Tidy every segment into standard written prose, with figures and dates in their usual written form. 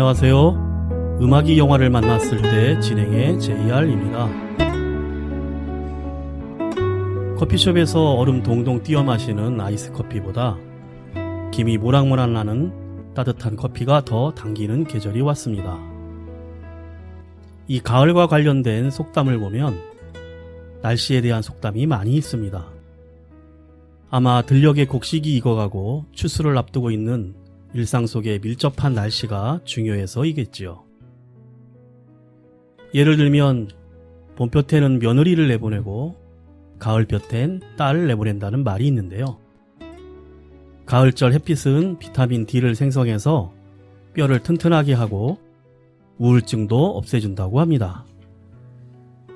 안녕하세요. 음악이 영화를 만났을 때 진행의 JR입니다. 커피숍에서 얼음 동동 띄어 마시는 아이스 커피보다 김이 모락모락 나는 따뜻한 커피가 더 당기는 계절이 왔습니다. 이 가을과 관련된 속담을 보면 날씨에 대한 속담이 많이 있습니다. 아마 들녘의 곡식이 익어가고 추수를 앞두고 있는 일상 속에 밀접한 날씨가 중요해서이겠지요. 예를 들면 봄볕에는 며느리를 내보내고 가을볕엔 딸을 내보낸다는 말이 있는데요. 가을철 햇빛은 비타민 D를 생성해서 뼈를 튼튼하게 하고 우울증도 없애준다고 합니다.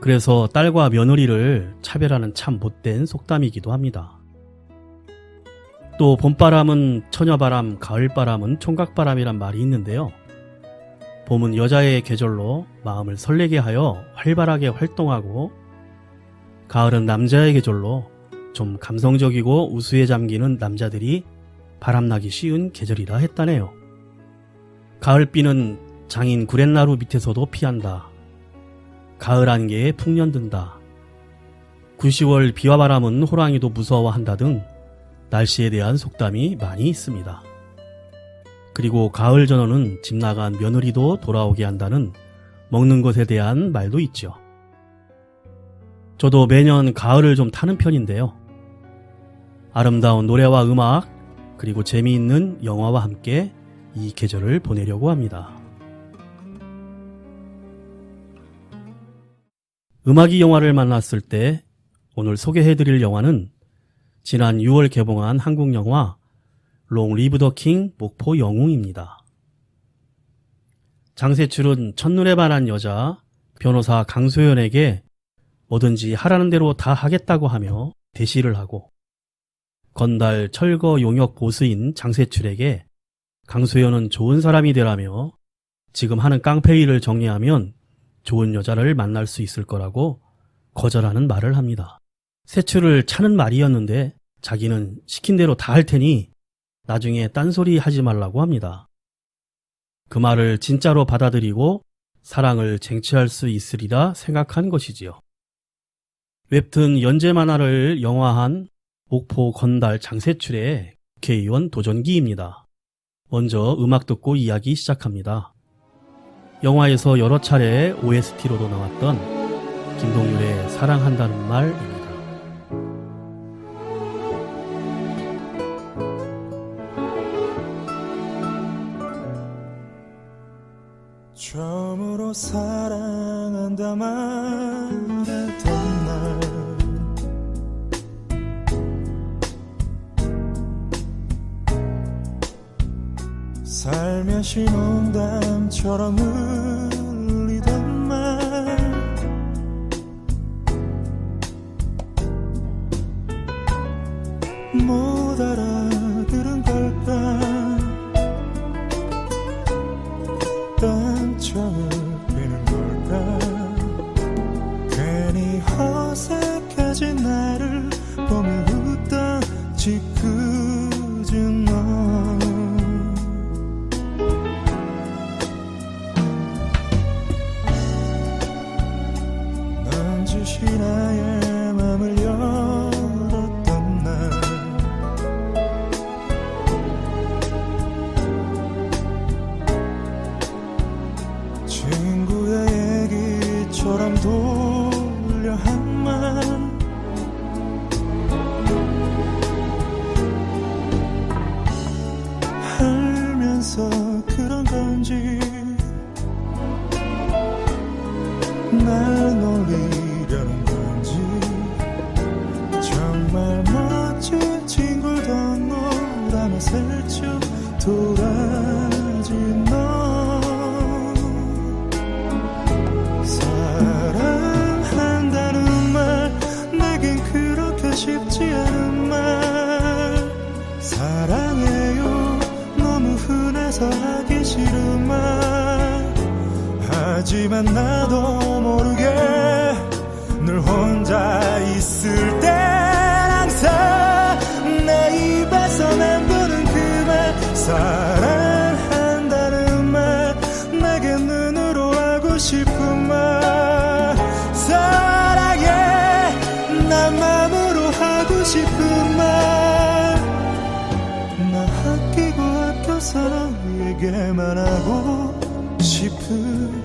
그래서 딸과 며느리를 차별하는 참 못된 속담이기도 합니다. 또 봄바람은 처녀바람, 가을바람은 총각바람이란 말이 있는데요. 봄은 여자의 계절로 마음을 설레게 하여 활발하게 활동하고, 가을은 남자의 계절로 좀 감성적이고 우수에 잠기는 남자들이 바람나기 쉬운 계절이라 했다네요. 가을비는 장인 구렛나루 밑에서도 피한다. 가을 안개에 풍년든다. 9, 10월 비와 바람은 호랑이도 무서워한다 등 날씨에 대한 속담이 많이 있습니다. 그리고 가을 전어는 집 나간 며느리도 돌아오게 한다는 먹는 것에 대한 말도 있죠. 저도 매년 가을을 좀 타는 편인데요. 아름다운 노래와 음악, 그리고 재미있는 영화와 함께 이 계절을 보내려고 합니다. 음악이 영화를 만났을 때 오늘 소개해드릴 영화는 지난 6월 개봉한 한국 영화 롱 리브 더 킹 목포 영웅입니다. 장세출은 첫눈에 반한 여자 변호사 강소연에게 뭐든지 하라는 대로 다 하겠다고 하며 대시를 하고, 건달 철거 용역 보스인 장세출에게 강소연은 좋은 사람이 되라며 지금 하는 깡패 일을 정리하면 좋은 여자를 만날 수 있을 거라고 거절하는 말을 합니다. 세출을 차는 말이었는데 자기는 시킨 대로 다 할 테니 나중에 딴소리 하지 말라고 합니다. 그 말을 진짜로 받아들이고 사랑을 쟁취할 수 있으리라 생각한 것이지요. 웹툰 연재 만화를 영화한 목포 건달 장세출의 국회의원 도전기입니다. 먼저 음악 듣고 이야기 시작합니다. 영화에서 여러 차례 OST로도 나왔던 김동률의 사랑한다는 말입니다. 처음으로 사랑한다 말했던 날, 살며시 농담처럼 흘리던 말, 못 알아들은 걸까, 딴척되는 걸까, 괜히 어색해진 나를 보며 웃던 짓궂은 너, 넌지시 나의 맘을 열었던 날, 친구의 얘기처럼 돌려 한 말, 알면서 그런 건지 날 놀리려는 건지, 정말 멋진 친구를 던 너라며 슬쩍 돌아진 너, 사랑한다는 말 내겐 그렇게 쉽지 않은 말, 사랑해요 너무 흔해서 하기 싫은 말, 하지만 나도 모르게 늘 혼자 있을 땐 항상 내 입에서 맴도는 그 말, 사랑한다는 말 위해서 너에게만 하고 싶은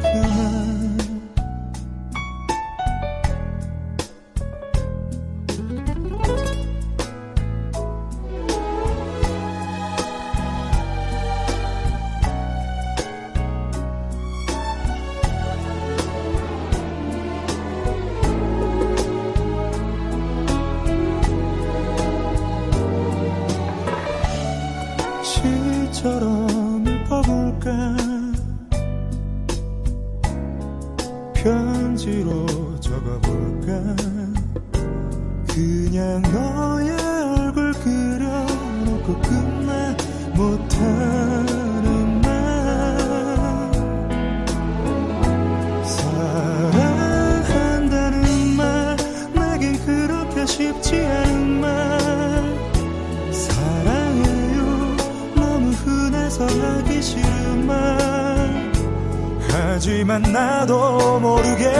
그만. 시처럼 읊어볼까, 편지로 적어볼까, 그냥 너의 얼굴 그려놓고 끝내 못하는 말. 사랑한다는 말 내겐 그렇게 쉽지 않은 말. 하기 싫은 말. 하지만 나도 모르게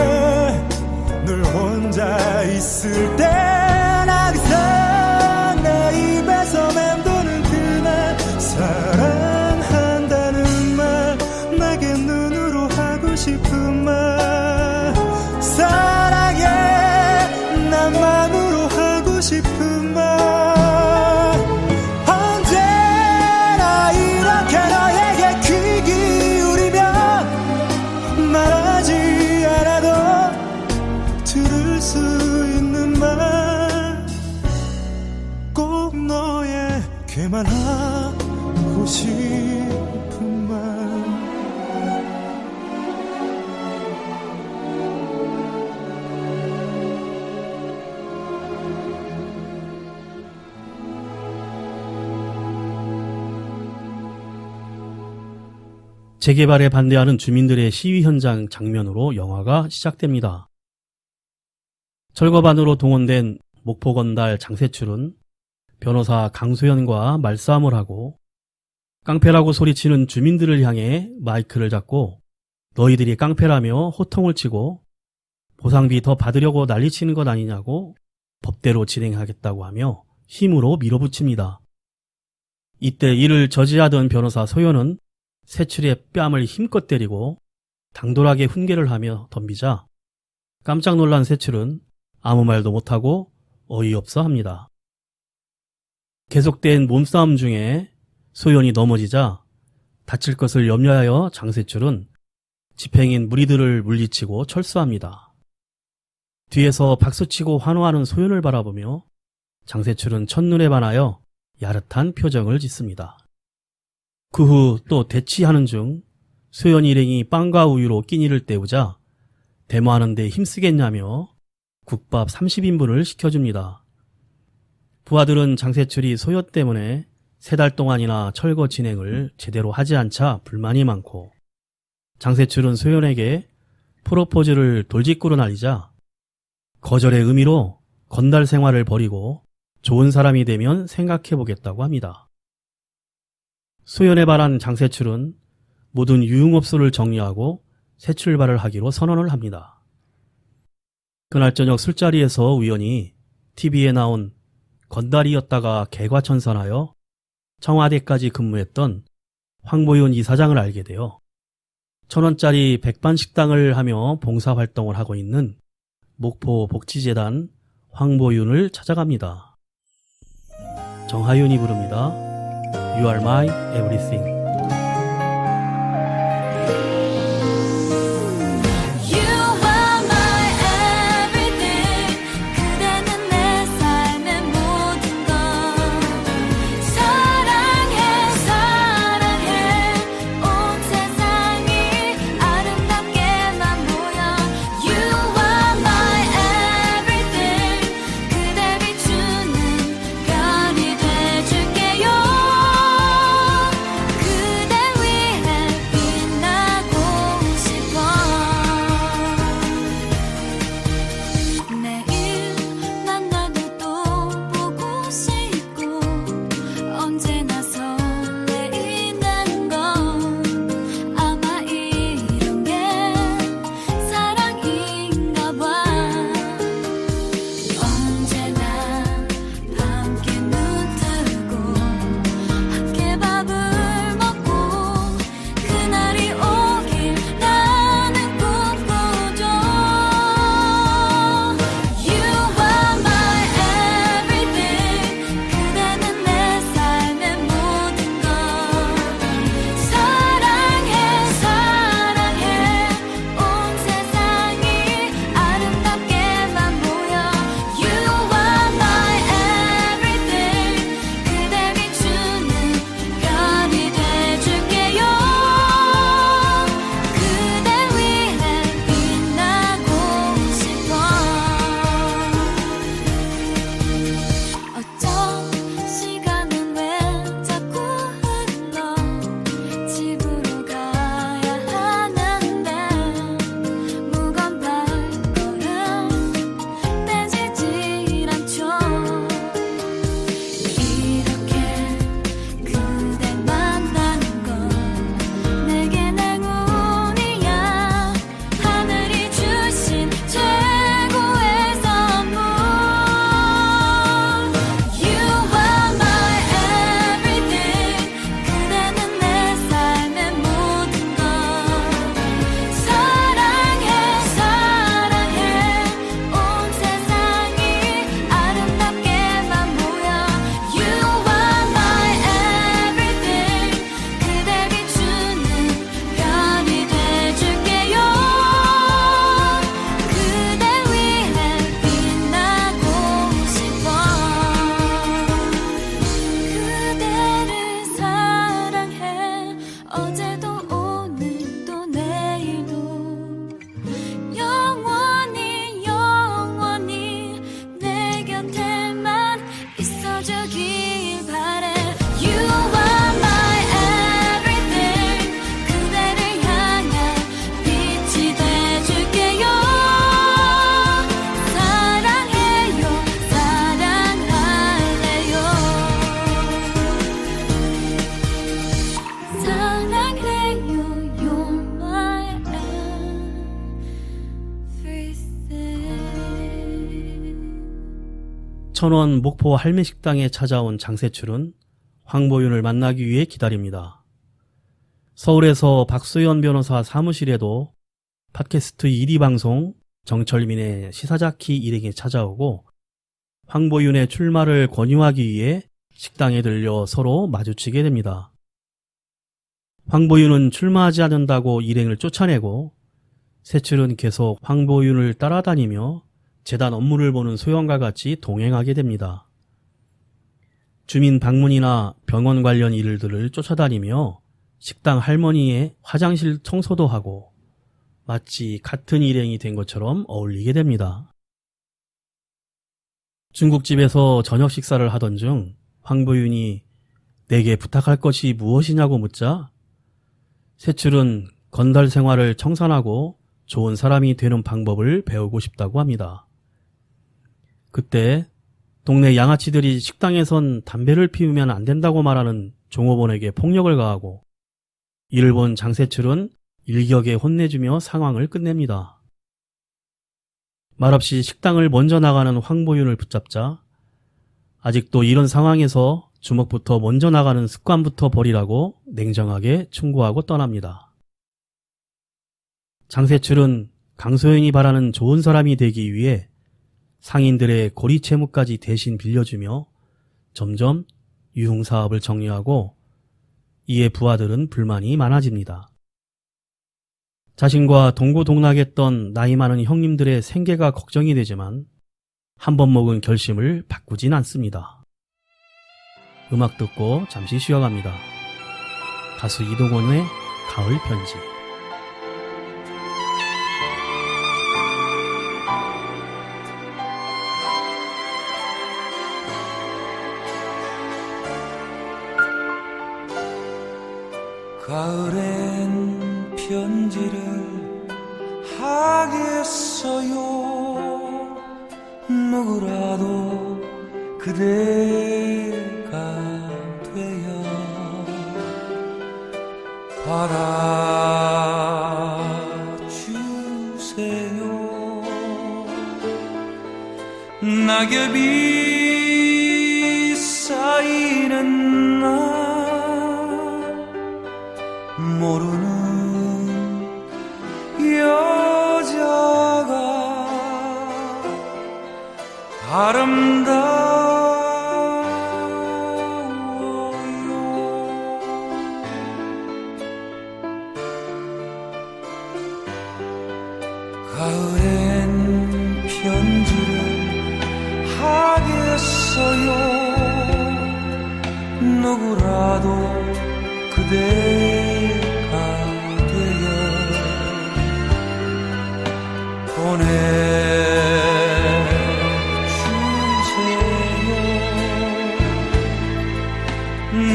늘 혼자 있을 때 항상 내 입에서 맴도는 그 말. 사랑한다는 말 내게 눈으로 하고 싶은 말. 사랑해 난 맘으로 하고 싶은 말. 너에게 귀 기울이면 말하지 않아도 들을 수 있는 말. 꼭 너에게만 하고 싶은 말. 재개발에 반대하는 주민들의 시위 현장 장면으로 영화가 시작됩니다. 철거반으로 동원된 목포 건달 장세출은 변호사 강소연과 말싸움을 하고 깡패라고 소리치는 주민들을 향해 마이크를 잡고 너희들이 깡패라며 호통을 치고 보상비 더 받으려고 난리치는 것 아니냐고 법대로 진행하겠다고 하며 힘으로 밀어붙입니다. 이때 이를 저지하던 변호사 소연은 세출의 뺨을 힘껏 때리고 당돌하게 훈계를 하며 덤비자 깜짝 놀란 세출은 아무 말도 못하고 어이없어 합니다. 계속된 몸싸움 중에 소연이 넘어지자 다칠 것을 염려하여 장세출은 집행인 무리들을 물리치고 철수합니다. 뒤에서 박수치고 환호하는 소연을 바라보며 장세출은 첫눈에 반하여 야릇한 표정을 짓습니다. 그 후 또 대치하는 중 소연 일행이 빵과 우유로 끼니를 때우자 데모하는 데 힘쓰겠냐며 국밥 30인분을 시켜줍니다. 부하들은 장세출이 소연 때문에 3달 동안이나 철거 진행을 제대로 하지 않자 불만이 많고 장세출은 소연에게 프로포즈를 돌직구로 날리자 거절의 의미로 건달 생활을 버리고 좋은 사람이 되면 생각해보겠다고 합니다. 소연에 반한 장세출은 모든 유흥업소를 정리하고 새 출발을 하기로 선언을 합니다. 그날 저녁 술자리에서 우연히 TV에 나온 건달이었다가 개과천선하여 청와대까지 근무했던 황보윤 이사장을 알게 되어 1,000원짜리 백반식당을 하며 봉사활동을 하고 있는 목포 복지재단 황보윤을 찾아갑니다. 정하윤이 부릅니다. You are my everything. 포천원 목포 할매식당에 찾아온 장세출은 황보윤을 만나기 위해 기다립니다. 서울에서 박소연 변호사 사무실에도 팟캐스트 1위 방송 정철민의 시사자키 일행에 찾아오고 황보윤의 출마를 권유하기 위해 식당에 들려 서로 마주치게 됩니다. 황보윤은 출마하지 않는다고 일행을 쫓아내고 세출은 계속 황보윤을 따라다니며 재단 업무를 보는 소형과 같이 동행하게 됩니다. 주민 방문이나 병원 관련 일들을 쫓아다니며 식당 할머니의 화장실 청소도 하고 마치 같은 일행이 된 것처럼 어울리게 됩니다. 중국집에서 저녁 식사를 하던 중 황보윤이 내게 부탁할 것이 무엇이냐고 묻자 세출은 건달 생활을 청산하고 좋은 사람이 되는 방법을 배우고 싶다고 합니다. 그때 동네 양아치들이 식당에선 담배를 피우면 안 된다고 말하는 종업원에게 폭력을 가하고 이를 본 장세출은 일격에 혼내주며 상황을 끝냅니다. 말없이 식당을 먼저 나가는 황보윤을 붙잡자 아직도 이런 상황에서 주먹부터 먼저 나가는 습관부터 버리라고 냉정하게 충고하고 떠납니다. 장세출은 강소연이 바라는 좋은 사람이 되기 위해 상인들의 고리채무까지 대신 빌려주며 점점 유흥사업을 정리하고 이에 부하들은 불만이 많아집니다. 자신과 동고동락했던 나이 많은 형님들의 생계가 걱정이 되지만 한 번 먹은 결심을 바꾸진 않습니다. 음악 듣고 잠시 쉬어갑니다. 가수 이동원의 가을 편지. 가을엔 편지를 하겠어요. 누구라도 그대가 되어 받아주세요. 낙엽이 쌓이는 날 모르는 여자가 아름다워요. 가을엔 편지를 하겠어요. 누구라도 그대가 되어 보내주세요.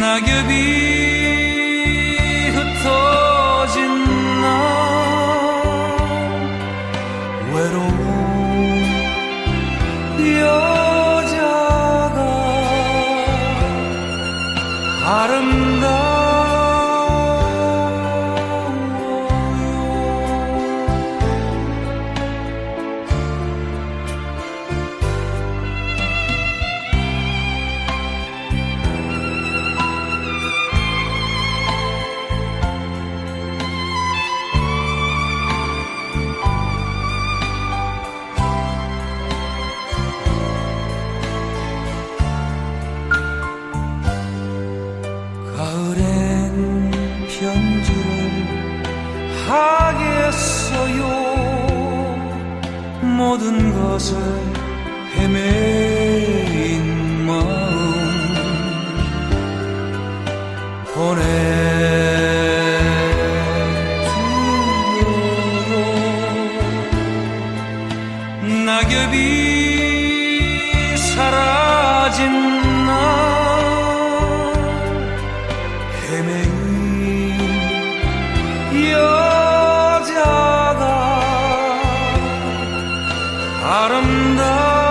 낙엽이 흩어진 날 외로운 여자가 가을엔 편지를 하겠어요. 모든 것을 헤매인 마음 보내드려요. 낙엽이 사라진 날 헤매인 여자가 아름다워요.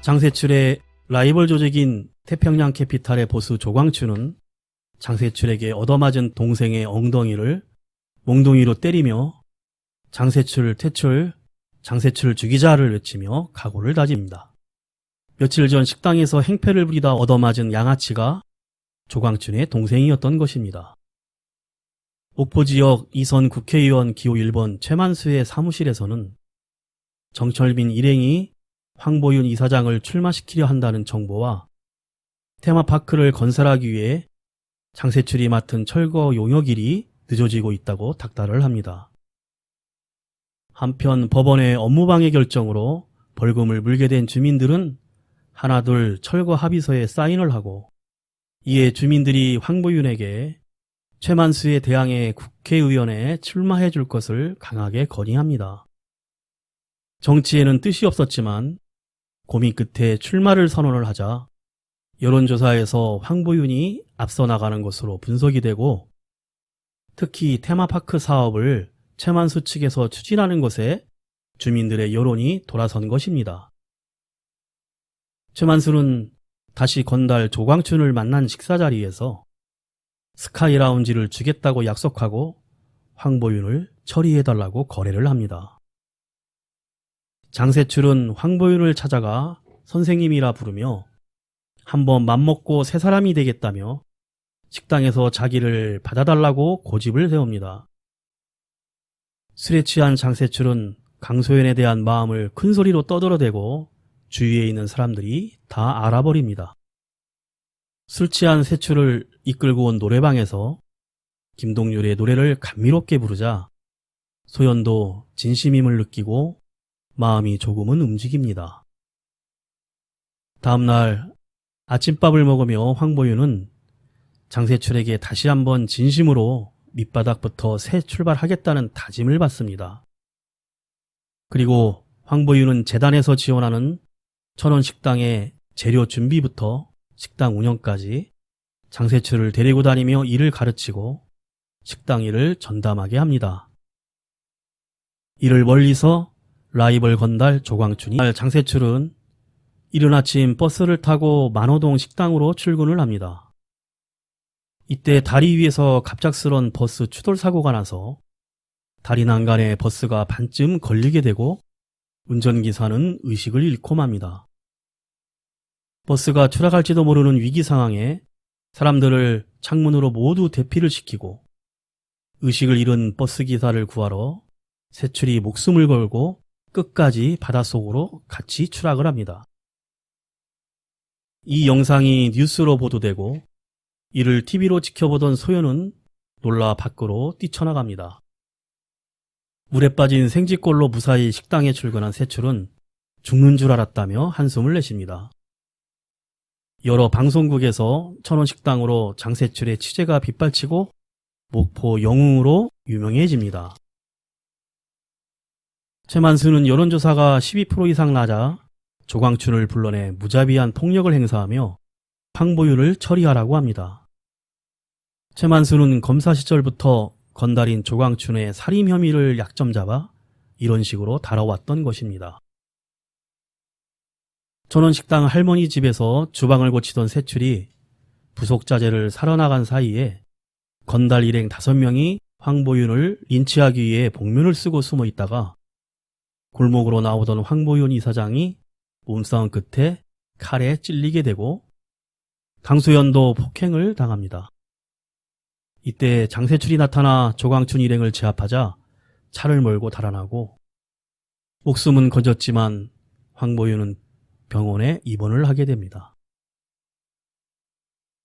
장세출의 라이벌 조직인 태평양 캐피탈의 보스 조광춘은 장세출에게 얻어맞은 동생의 엉덩이를 몽둥이로 때리며 장세출 퇴출, 장세출 죽이자를 외치며 각오를 다집니다. 며칠 전 식당에서 행패를 부리다 얻어맞은 양아치가 조광춘의 동생이었던 것입니다. 옥포지역 2선 국회의원 기호 1번 최만수의 사무실에서는 정철민 일행이 황보윤 이사장을 출마시키려 한다는 정보와 테마파크를 건설하기 위해 장세출이 맡은 철거 용역일이 늦어지고 있다고 닥달을 합니다. 한편 법원의 업무방해 결정으로 벌금을 물게 된 주민들은 하나둘 철거 합의서에 사인을 하고, 이에 주민들이 황보윤에게 최만수에 대항해 국회의원에 출마해 줄 것을 강하게 건의합니다. 정치에는 뜻이 없었지만 고민 끝에 출마를 선언을 하자 여론조사에서 황보윤이 앞서 나가는 것으로 분석이 되고, 특히 테마파크 사업을 최만수 측에서 추진하는 것에 주민들의 여론이 돌아선 것입니다. 최만수는 다시 건달 조광춘을 만난 식사 자리에서 스카이 라운지를 주겠다고 약속하고 황보윤을 처리해달라고 거래를 합니다. 장세출은 황보윤을 찾아가 선생님이라 부르며 한번 맘먹고 새 사람이 되겠다며 식당에서 자기를 받아달라고 고집을 세웁니다. 술에 취한 장세출은 강소연에 대한 마음을 큰 소리로 떠들어대고 주위에 있는 사람들이 다 알아버립니다. 술 취한 세출을 이끌고 온 노래방에서 김동률의 노래를 감미롭게 부르자 소연도 진심임을 느끼고 마음이 조금은 움직입니다. 다음날 아침밥을 먹으며 황보윤은 장세출에게 다시 한번 진심으로 밑바닥부터 새 출발하겠다는 다짐을 받습니다. 그리고 황보윤은 재단에서 지원하는 천원식당의 재료 준비부터 식당 운영까지 장세출을 데리고 다니며 일을 가르치고 식당 일을 전담하게 합니다. 이를 멀리서 라이벌 건달 조광춘이 장세출은 이른 아침 버스를 타고 만호동 식당으로 출근을 합니다. 이때 다리 위에서 갑작스런 버스 추돌 사고가 나서 다리 난간에 버스가 반쯤 걸리게 되고 운전기사는 의식을 잃고 맙니다. 버스가 추락할지도 모르는 위기 상황에 사람들을 창문으로 모두 대피를 시키고 의식을 잃은 버스기사를 구하러 세출이 목숨을 걸고 끝까지 바닷속으로 같이 추락을 합니다. 이 영상이 뉴스로 보도되고 이를 TV로 지켜보던 소연은 놀라 밖으로 뛰쳐나갑니다. 물에 빠진 생쥐꼴로 무사히 식당에 출근한 세출은 죽는 줄 알았다며 한숨을 내쉽니다. 여러 방송국에서 천원식당으로 장세출의 취재가 빗발치고 목포 영웅으로 유명해집니다. 최만수는 여론조사가 12% 이상 나자 조광춘을 불러내 무자비한 폭력을 행사하며 황보윤을 처리하라고 합니다. 최만수는 검사 시절부터 건달인 조광춘의 살인 혐의를 약점 잡아 이런 식으로 다뤄왔던 것입니다. 천원식당 할머니 집에서 주방을 고치던 세출이 부속자재를 사러 나간 사이에 건달 일행 5명이 황보윤을 린치하기 위해 복면을 쓰고 숨어 있다가 골목으로 나오던 황보윤 이사장이 몸싸움 끝에 칼에 찔리게 되고 강소연도 폭행을 당합니다. 이때 장세출이 나타나 조광춘 일행을 제압하자 차를 몰고 달아나고 목숨은 건졌지만 황보윤은 병원에 입원을 하게 됩니다.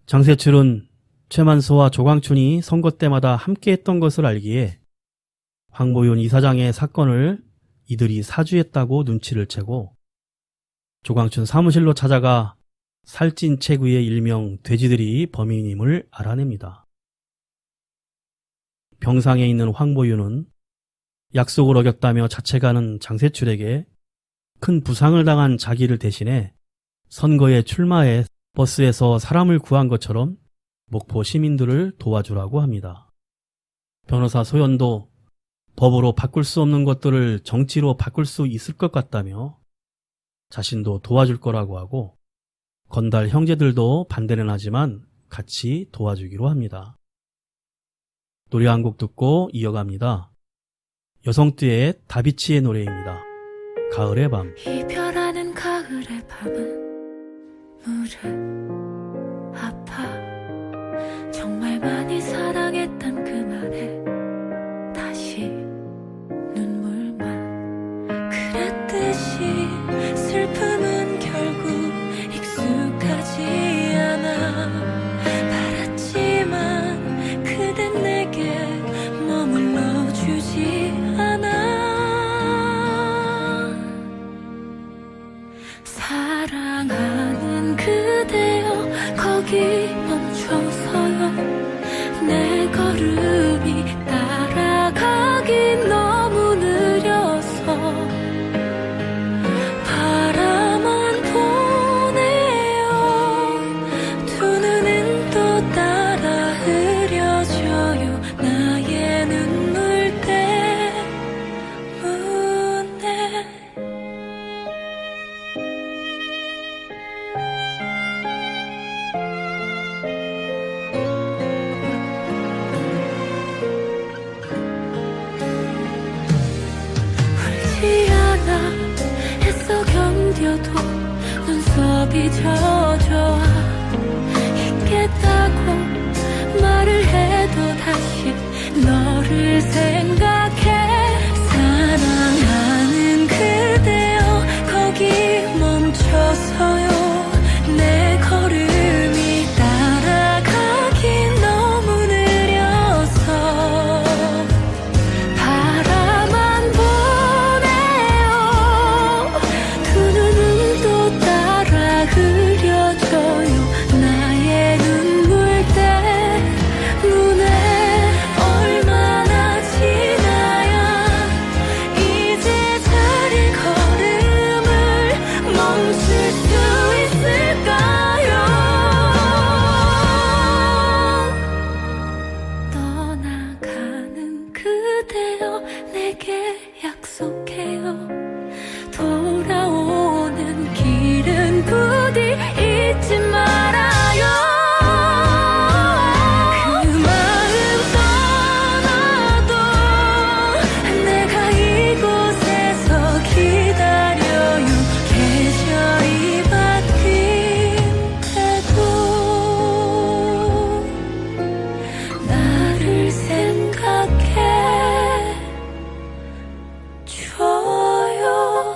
장세출은 최만수와 조광춘이 선거 때마다 함께했던 것을 알기에 황보윤 이사장의 사건을 이들이 사주했다고 눈치를 채고 조광춘 사무실로 찾아가 살찐 체구의 일명 돼지들이 범인임을 알아냅니다. 병상에 있는 황보윤은 약속을 어겼다며 자책하는 장세출에게 큰 부상을 당한 자기를 대신해 선거에 출마해 버스에서 사람을 구한 것처럼 목포 시민들을 도와주라고 합니다. 변호사 소연도 법으로 바꿀 수 없는 것들을 정치로 바꿀 수 있을 것 같다며 자신도 도와줄 거라고 하고 건달 형제들도 반대는 하지만 같이 도와주기로 합니다. 노래 한 곡 듣고 이어갑니다. 여성뜨의 다비치의 노래입니다. 가을의 밤. 이별하는 가을의 밤은 무릎 아파 정말 많이 사랑했단 그 말에 다시 눈물만 그랬듯이 슬픔은 결국 익숙하지 않아 바랐지만 그댄 내게 머물러 주지 않아 사랑하는 그대여 거기 멈춰서요 내 걸음이 따라가기 너무 느려서 바라만 보네요 두 눈은 또 따라 흐려져요 나의 눈물 때문에 울지 않아 애써 견뎌도 눈썹이 젖어와 있겠다고 말을 해도 다시 너를 생각해 사랑하는 그대여 거기 멈춰서요 내 걸음이 따라가기 너무 느려서 바라만 보네요 두 눈은 또 따라 흐려져요 나의 눈물 때문에 얼마나 지나야 이제 자리 걸음을 멈출 수 있을까요 떠나가는 그대여 내게 약속해요 돌아오는 길은 부디 잊지 말아요 그 마음 떠나도 내가 이곳에서 기다려요 계절이 바뀐데도 나를 생각해 줘요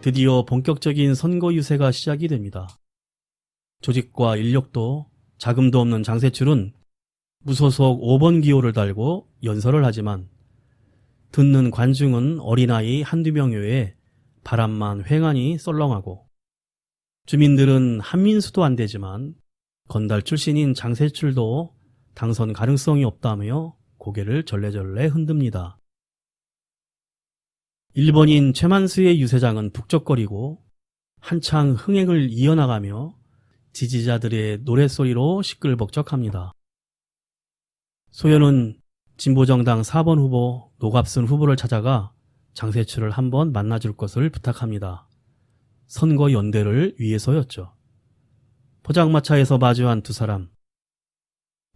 드디어 본격적인 선거 유세가 시작이 됩니다. 조직과 인력도 자금도 없는 장세출은 무소속 5번 기호를 달고 연설을 하지만 듣는 관중은 어린아이 한두 명 외에 바람만 휑하니 썰렁하고 주민들은 한민수도 안 되지만 건달 출신인 장세출도 당선 가능성이 없다며 고개를 절레절레 흔듭니다. 일본인 최만수의 유세장은 북적거리고 한창 흥행을 이어나가며 지지자들의 노랫소리로 시끌벅적합니다. 소연은 진보정당 4번 후보 노갑순 후보를 찾아가 장세출을 한번 만나줄 것을 부탁합니다. 선거 연대를 위해서였죠. 포장마차에서 마주한 두 사람.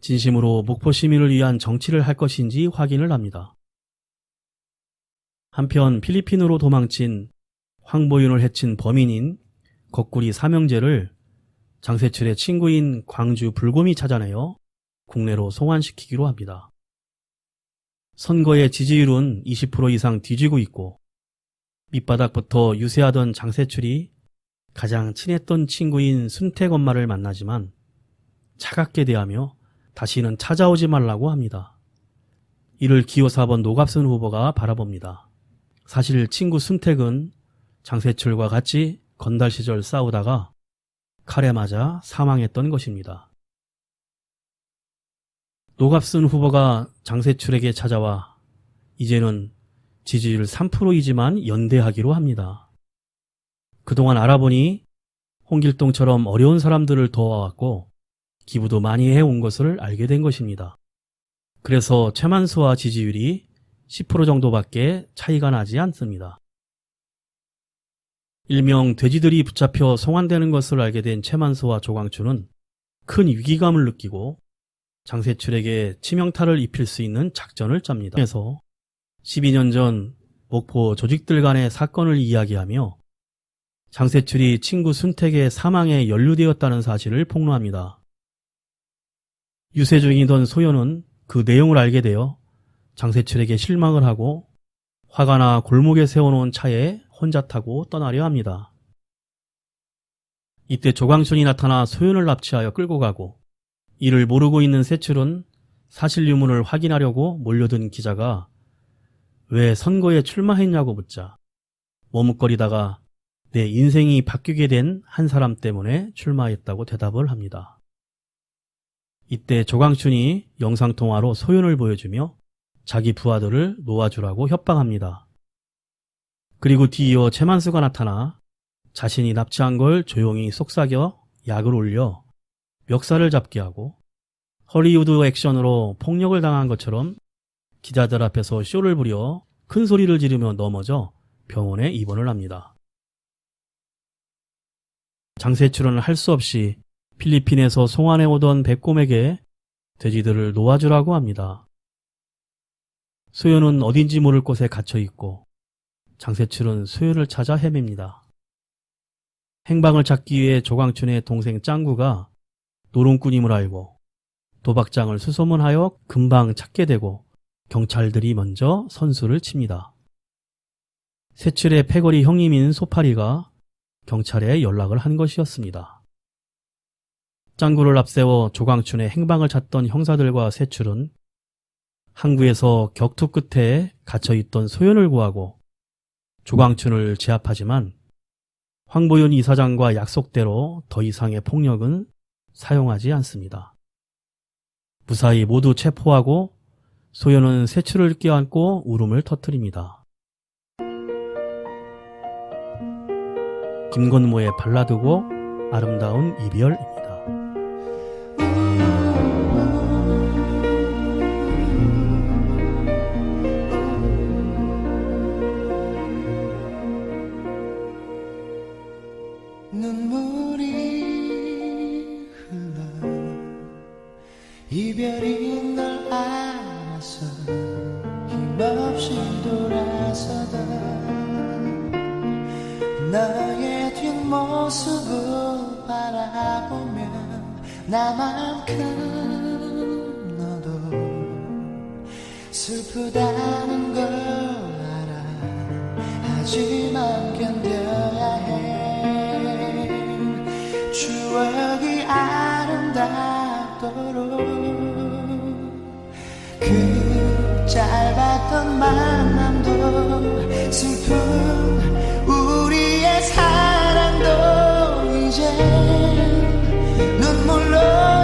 진심으로 목포 시민을 위한 정치를 할 것인지 확인을 합니다. 한편 필리핀으로 도망친 황보윤을 해친 범인인 거꾸리 삼형제를 장세출의 친구인 광주 불곰이 찾아내어 국내로 송환시키기로 합니다. 선거의 지지율은 20% 이상 뒤지고 있고 밑바닥부터 유세하던 장세출이 가장 친했던 친구인 순택 엄마를 만나지만 차갑게 대하며 다시는 찾아오지 말라고 합니다. 이를 기호 4번 노갑순 후보가 바라봅니다. 사실 친구 순택은 장세출과 같이 건달 시절 싸우다가 칼에 맞아 사망했던 것입니다. 노갑순 후보가 장세출에게 찾아와 이제는 지지율 3%이지만 연대하기로 합니다. 그동안 알아보니 홍길동처럼 어려운 사람들을 도와왔고 기부도 많이 해온 것을 알게 된 것입니다. 그래서 최만수와 지지율이 10% 정도밖에 차이가 나지 않습니다. 일명 돼지들이 붙잡혀 송환되는 것을 알게 된 최만수와 조광춘은 큰 위기감을 느끼고 장세출에게 치명타를 입힐 수 있는 작전을 짭니다. 그래서 12년 전 목포 조직들 간의 사건을 이야기하며 장세출이 친구 순택의 사망에 연루되었다는 사실을 폭로합니다. 유세 중이던 소연은 그 내용을 알게 되어 장세출에게 실망을 하고 화가 나 골목에 세워놓은 차에 혼자 타고 떠나려 합니다. 이때 조광춘이 나타나 소연을 납치하여 끌고 가고 이를 모르고 있는 세출은 사실 유무를 확인하려고 몰려든 기자가 왜 선거에 출마했냐고 묻자 머뭇거리다가 내 인생이 바뀌게 된 한 사람 때문에 출마했다고 대답을 합니다. 이때 조광춘이 영상통화로 소연을 보여주며 자기 부하들을 놓아주라고 협박합니다. 그리고 뒤이어 최만수가 나타나 자신이 납치한 걸 조용히 속삭여 약을 올려 멱살을 잡게 하고 헐리우드 액션으로 폭력을 당한 것처럼 기자들 앞에서 쇼를 부려 큰 소리를 지르며 넘어져 병원에 입원을 합니다. 장세출은 할 수 없이 필리핀에서 송환해오던 백곰에게 돼지들을 놓아주라고 합니다. 소연은 어딘지 모를 곳에 갇혀있고 장세출은 소연을 찾아 헤맵니다. 행방을 찾기 위해 조광춘의 동생 짱구가 노름꾼임을 알고 도박장을 수소문하여 금방 찾게 되고 경찰들이 먼저 선수를 칩니다. 세출의 패거리 형님인 소파리가 경찰에 연락을 한 것이었습니다. 짱구를 앞세워 조광춘의 행방을 찾던 형사들과 세출은 항구에서 격투 끝에 갇혀있던 소연을 구하고 조광춘을 제압하지만 황보윤 이사장과 약속대로 더 이상의 폭력은 사용하지 않습니다. 무사히 모두 체포하고 소연은 세출을 껴안고 울음을 터뜨립니다. 김건모의 발라드고 아름다운 이별입니다. 눈물이 흘러 이별인 걸 알아서 힘없이 돌아서다 너의 뒷모습을 바라보면 나만큼 너도 슬프다는 걸 알아 하지만 견뎌야 해 추억이 아름답도록 그 짧았던 만남도 슬픈 우리의 사랑도 이제 눈물로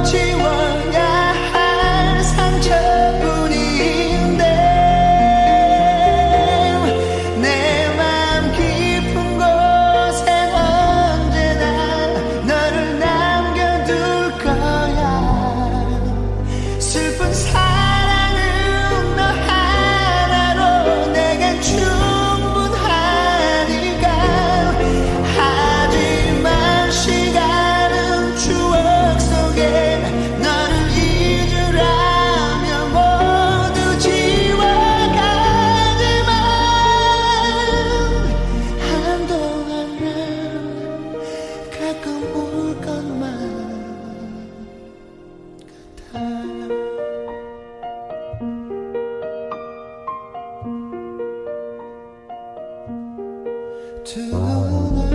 지워야 할 상처뿐인데 내 맘 깊은 곳엔 언제나 너를 남겨둘 거야 슬픈 사랑은 너 하나로 내겐 충분하니까 하지만 시간은 추억 속에 너를 잊으라며 모두 지워가지만 한동안은 가끔 울 것만 같아 두 눈을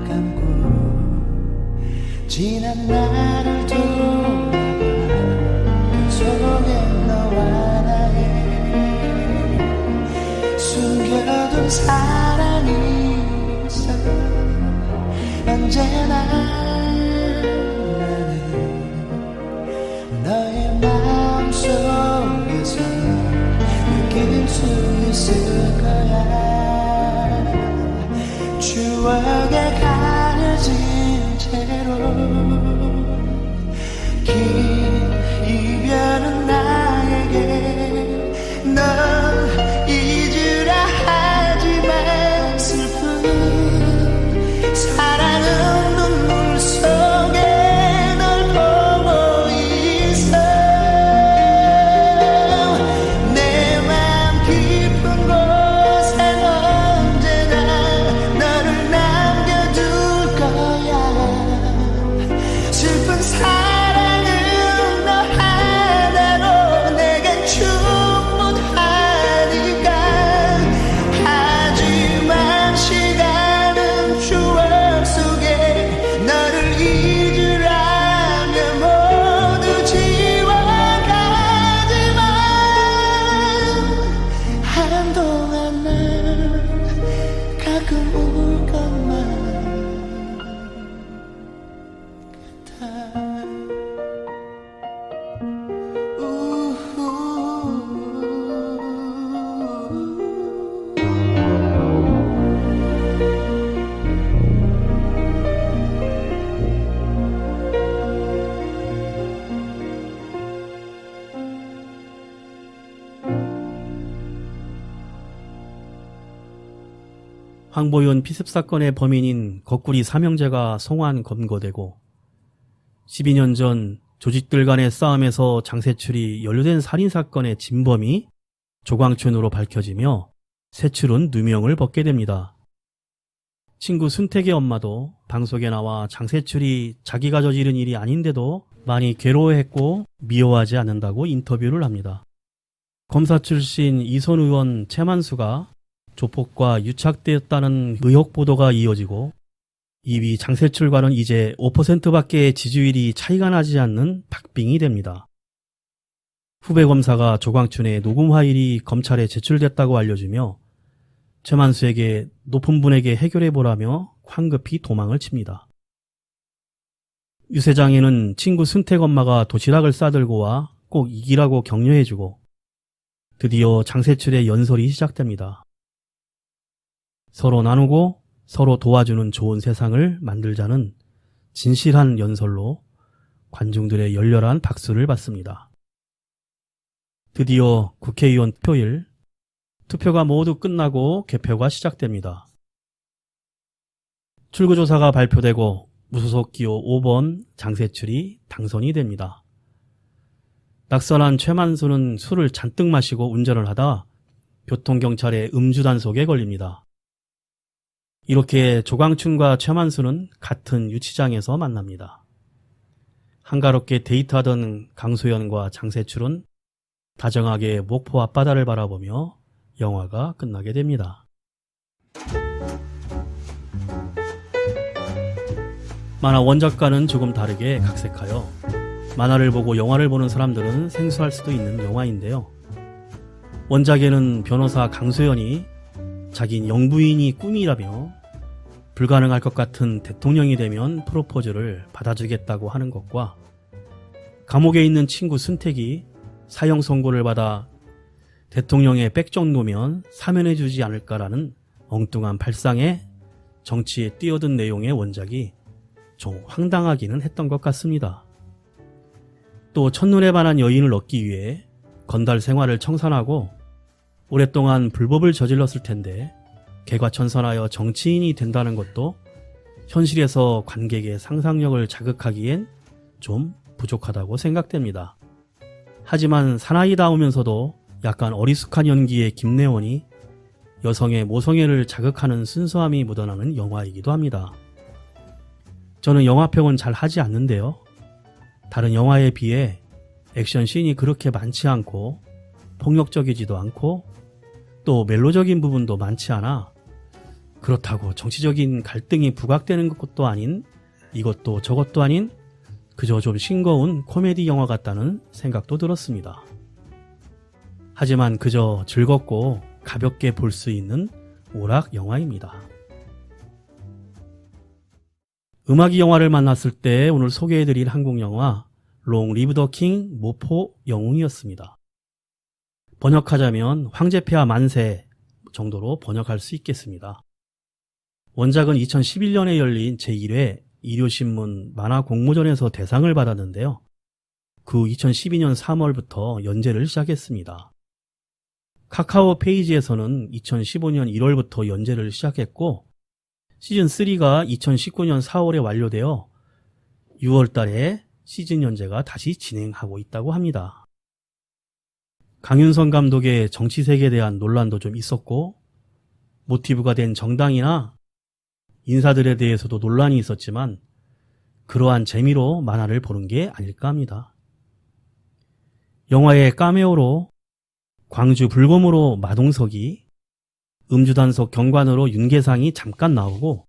감고 지난 날을 돌아봐 그 속에 너와 나의 숨겨둔 사랑이 있어 언제나 나는 너의 마음속에서 느낄 수 있을 거야 추억에 가려진 채로 황보윤 피습 사건의 범인인 거꾸리 삼형제가 송환 검거되고 12년 전 조직들 간의 싸움에서 장세출이 연루된 살인사건의 진범이 조광춘으로 밝혀지며 세출은 누명을 벗게 됩니다. 친구 순택의 엄마도 방송에 나와 장세출이 자기가 저지른 일이 아닌데도 많이 괴로워했고 미워하지 않는다고 인터뷰를 합니다. 검사 출신 이선 의원 최만수가 조폭과 유착되었다는 의혹 보도가 이어지고 2위 장세출과는 이제 5%밖에 지지율이 차이가 나지 않는 박빙이 됩니다. 후배 검사가 조광춘의 녹음 파일이 검찰에 제출됐다고 알려주며 최만수에게 높은 분에게 해결해보라며 황급히 도망을 칩니다. 유 세장에는 친구 순택 엄마가 도시락을 싸들고 와 꼭 이기라고 격려해주고 드디어 장세출의 연설이 시작됩니다. 서로 나누고 서로 도와주는 좋은 세상을 만들자는 진실한 연설로 관중들의 열렬한 박수를 받습니다. 드디어 국회의원 투표일, 투표가 모두 끝나고 개표가 시작됩니다. 출구조사가 발표되고 무소속 기호 5번 장세출이 당선이 됩니다. 낙선한 최만수는 술을 잔뜩 마시고 운전을 하다 교통경찰의 음주단속에 걸립니다. 이렇게 조광춘과 최만수는 같은 유치장에서 만납니다. 한가롭게 데이트하던 강소연과 장세출은 다정하게 목포 앞바다를 바라보며 영화가 끝나게 됩니다. 만화 원작과는 조금 다르게 각색하여 만화를 보고 영화를 보는 사람들은 생소할 수도 있는 영화인데요. 원작에는 변호사 강소연이 자긴 영부인이 꿈이라며 불가능할 것 같은 대통령이 되면 프로포즈를 받아주겠다고 하는 것과 감옥에 있는 친구 순택이 사형 선고를 받아 대통령의 백 정도면 사면해주지 않을까라는 엉뚱한 발상에 정치에 뛰어든 내용의 원작이 좀 황당하기는 했던 것 같습니다. 또 첫눈에 반한 여인을 얻기 위해 건달 생활을 청산하고 오랫동안 불법을 저질렀을 텐데 개과천선하여 정치인이 된다는 것도 현실에서 관객의 상상력을 자극하기엔 좀 부족하다고 생각됩니다. 하지만 사나이다우면서도 약간 어리숙한 연기의 김래원이 여성의 모성애를 자극하는 순수함이 묻어나는 영화이기도 합니다. 저는 영화평은 잘 하지 않는데요. 다른 영화에 비해 액션씬이 그렇게 많지 않고 폭력적이지도 않고 또 멜로적인 부분도 많지 않아 그렇다고 정치적인 갈등이 부각되는 것도 아닌 이것도 저것도 아닌 그저 좀 싱거운 코미디 영화 같다는 생각도 들었습니다. 하지만 그저 즐겁고 가볍게 볼 수 있는 오락 영화입니다. 음악이 영화를 만났을 때 오늘 소개해드릴 한국 영화 롱 리브 더 킹 모포 영웅이었습니다. 번역하자면 황제폐하 만세 정도로 번역할 수 있겠습니다. 원작은 2011년에 열린 제1회 일요신문 만화 공모전에서 대상을 받았는데요. 그 2012년 3월부터 연재를 시작했습니다. 카카오 페이지에서는 2015년 1월부터 연재를 시작했고 시즌3가 2019년 4월에 완료되어 6월 달에 시즌 연재가 다시 진행하고 있다고 합니다. 강윤성 감독의 정치색에 대한 논란도 좀 있었고 모티브가 된 정당이나 인사들에 대해서도 논란이 있었지만 그러한 재미로 만화를 보는 게 아닐까 합니다. 영화의 카메오로 광주 불검으로 마동석이 음주단속 경관으로 윤계상이 잠깐 나오고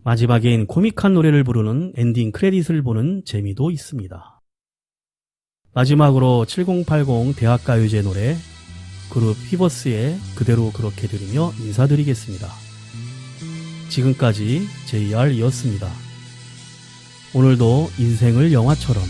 마지막엔 코믹한 노래를 부르는 엔딩 크레딧을 보는 재미도 있습니다. 마지막으로 7080 대학가요제 노래 그룹 피버스의 그대로 그렇게 들으며 인사드리겠습니다. 지금까지 JR이었습니다. 오늘도 인생을 영화처럼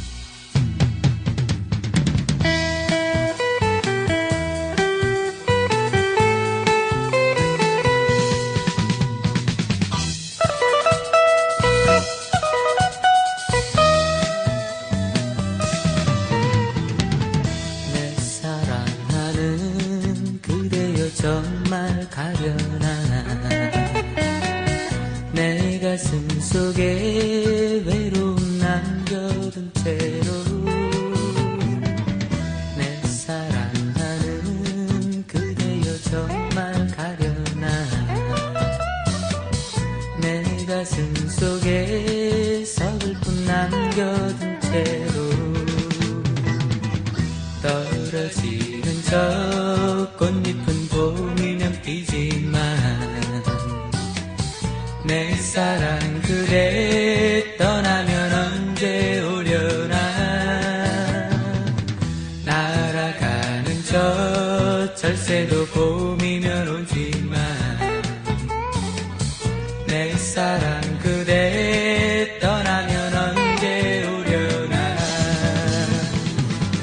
내 사랑하는 그대여 정말 가련하나 정말 가려나 내 가슴 속에 서글픔 남겨둔 채로 떨어지는 저 꽃잎은 봄이면 피지만 내 사랑 그대 떠나면 언제 오려나 날아가는 저 철새도 봄이면 오지만 내 사랑 그대 떠나면 언제 오려나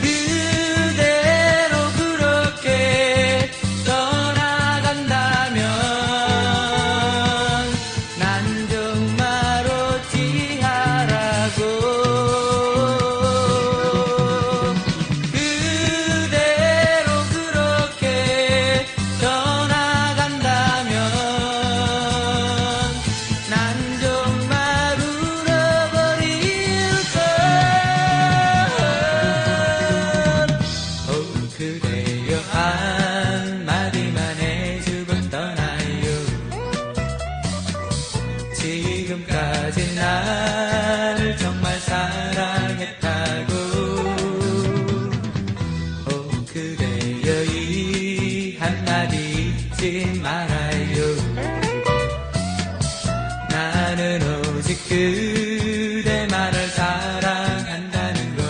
그대로 그렇게 떠나간다면 난 정말 어찌하라고 그대로 그렇게 떠나간다면 난 정말 울어버릴걸 그대여 한마디만 해주고 떠나요 지금까지 나를 정말 사랑했다고 그대여 이 한마디 잊지 말아요 나는 오직 그대만을 사랑한다는 걸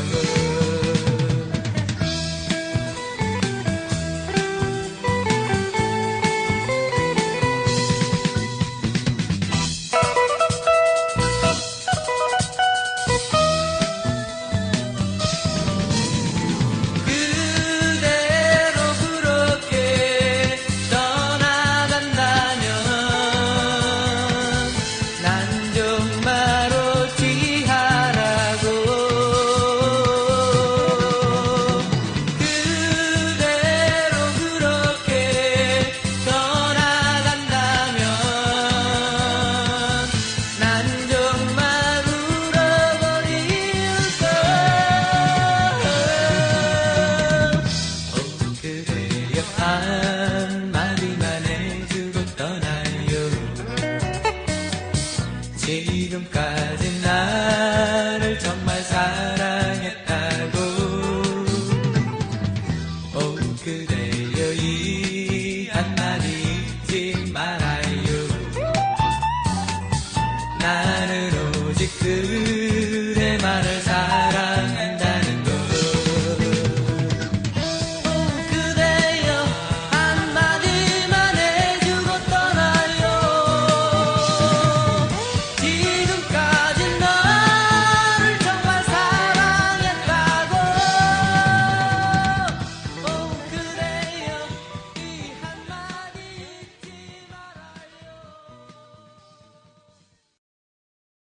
그대로 그렇게 떠나간다면 난 정말 어찌하라고 그대로 그렇게 떠나간다면 난 정말 울어버릴걸 그대여